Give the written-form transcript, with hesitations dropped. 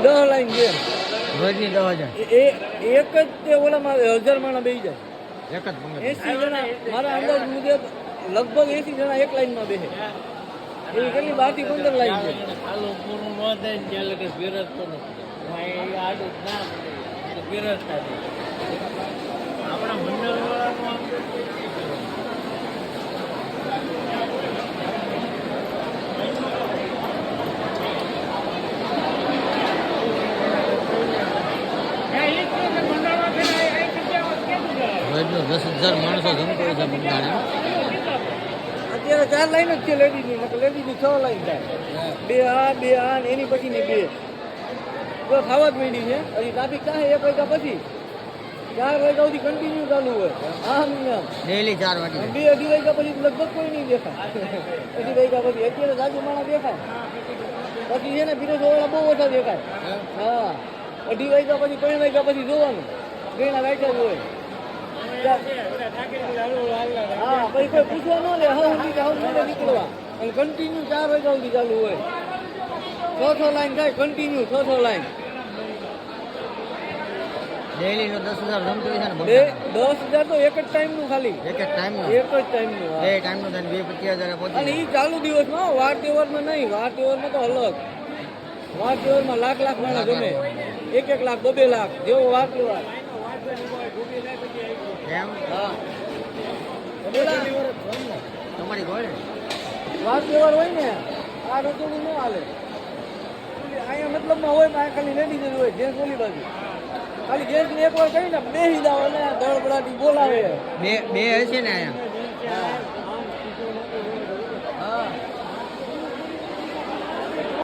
દસ લાઈન છે રોજની 10,000 એક જ તે ઓલામાં 1000 માણસ બેસી જાય. એક જ પંગત 80 જણા મારા અંદાજ મુજબ લગભગ 80 જણા એક લાઈનમાં બેસે. એવી કેટલી 12 થી 15 લાઈન છે. આપણા મંડળ રોજનો 10,000 માણસો જમતો હોય છે બંધાણે. અત્યારે 4 લાઈન જ છે લેડીઝની. લેડીઝની 6 લાઈન થાય. બે આ ને એની પછીની બે જો ખાવા જ માંડી છે. હજી ટ્રાફિક થાય 1 વાગ્યા પછી 4 વાગ્યા સુધી કન્ટિન્યુ ચાલુ હોય. આમ ડેલી 4 વાગે 2-2.5 વાગ્યા પછી લગભગ કોઈ નહીં દેખાય. 2.5 વાગ્યા પછી અત્યારે જાજુ માણસ દેખાય. પછી છે ને પીરેશવાળા બહુ ઓછા દેખાય. હા 2.5 વાગ્યા પછી 3 વાગ્યા પછી જોવાનું ઘણા વાગ્યા જ હોય. હા પછી કોઈ પૂછવા ન લે. હા નીકળવા અને કન્ટિન્યુ 4 વાગ્યા સુધી ચાલુ હોય. 6 લાઈન થાય કન્ટિન્યુ 6 લાઈન. ડેલી નો 10,000 જમતો હોય છે ને 10,000 તો એક જ ટાઈમનું ખાલી. એક જ ટાઈમનું એક જ ટાઈમનું. બે ટાઈમનું થાય 25,000 પહોંચી અને એ ચાલુ દિવસમાં વાર તહેવારમાં નહીં. વાર તહેવારમાં તો અલગ. વાર તહેવારમાં લાખ માણસ જમે. 1 લાખ 2 લાખ જેવો વાર તહેવાર. એમ હા તમારી ગોળે વાર તહેવાર હોય ને આ રસોડું ન હાલે. અહીંયા મતલબમાં હોય ને ખાલી લેડીઝ જ હોય. જેન્ટ્સ ઓલી બાજુ ખાલી જેન્ટ્સને એકવાર કહીને બેસી જાવ અને ધડબડાટી બોલાવે. બે હશે ને અહીંયા